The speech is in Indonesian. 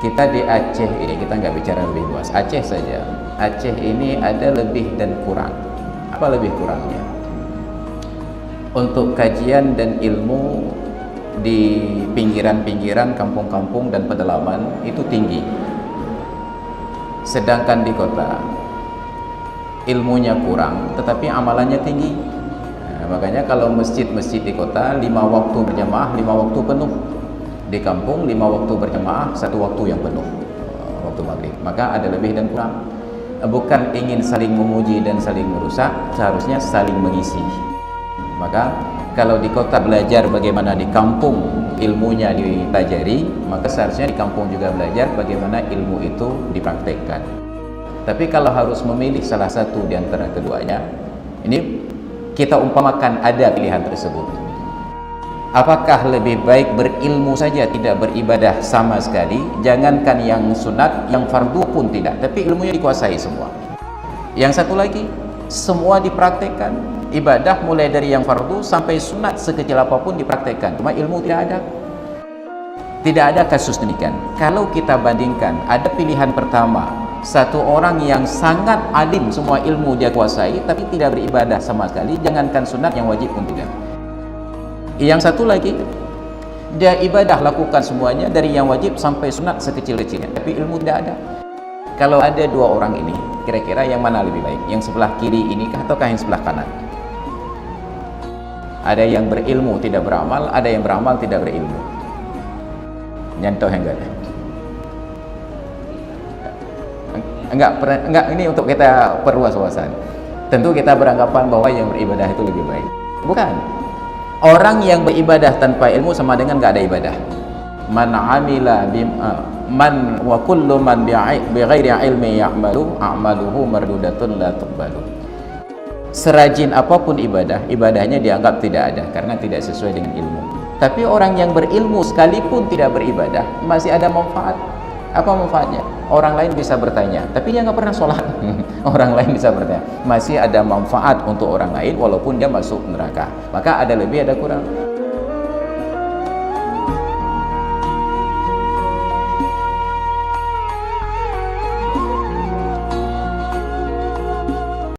Kita di Aceh ini, kita nggak bicara lebih luas, Aceh saja. Aceh ini ada lebih dan kurang. Apa lebih kurangnya? Untuk kajian dan ilmu di pinggiran-pinggiran, kampung-kampung dan pedalaman itu tinggi. Sedangkan di kota ilmunya kurang, tetapi amalannya tinggi. Makanya kalau masjid-masjid di kota 5 waktu berjamaah, 5 waktu penuh. Di kampung 5 waktu berjamaah, 1 waktu yang penuh, waktu maghrib. Maka ada lebih dan kurang. Bukan ingin saling memuji dan saling merusak, seharusnya saling mengisi. Maka kalau di kota belajar bagaimana di kampung ilmunya dipelajari, maka seharusnya di kampung juga belajar bagaimana ilmu itu dipraktekkan. Tapi kalau harus memilih salah satu di antara keduanya, ini kita umpamakan ada pilihan tersebut. Apakah lebih baik berilmu saja, tidak beribadah sama sekali? Jangankan yang sunat, yang fardu pun tidak, tapi ilmunya dikuasai semua. Yang satu lagi, semua dipraktekkan, ibadah mulai dari yang fardu sampai sunat sekecil apapun dipraktekkan, cuma ilmu tidak ada. Tidak ada kasus demikian. Kalau kita bandingkan, ada pilihan pertama, satu orang yang sangat alim, semua ilmu dia kuasai, tapi tidak beribadah sama sekali, jangankan sunat, yang wajib pun tidak. Yang satu lagi, dia ibadah lakukan semuanya dari yang wajib sampai sunat sekecil-kecilnya, tapi ilmu tidak ada. Kalau ada dua orang ini, kira-kira yang mana lebih baik? Yang sebelah kiri ini ataukah yang sebelah kanan? Ada yang berilmu tidak beramal, ada yang beramal tidak berilmu. Nyantoh yang enggak, ini untuk kita perluas wawasan. Tentu kita beranggapan bahwa yang beribadah itu lebih baik. Bukan. Orang yang beribadah tanpa ilmu sama dengan nggak ada ibadah. Man amila man wa kullu man bighairi ilmi ya'malu a'maluhu mardudatun la tuqbalu. Serajin apapun ibadah, ibadahnya dianggap tidak ada karena tidak sesuai dengan ilmu. Tapi orang yang berilmu sekalipun tidak beribadah masih ada manfaat. Apa manfaatnya? Orang lain bisa bertanya, tapi dia nggak pernah sholat. Orang lain bisa bertanya, masih ada manfaat untuk orang lain walaupun dia masuk neraka. Maka ada lebih ada kurang.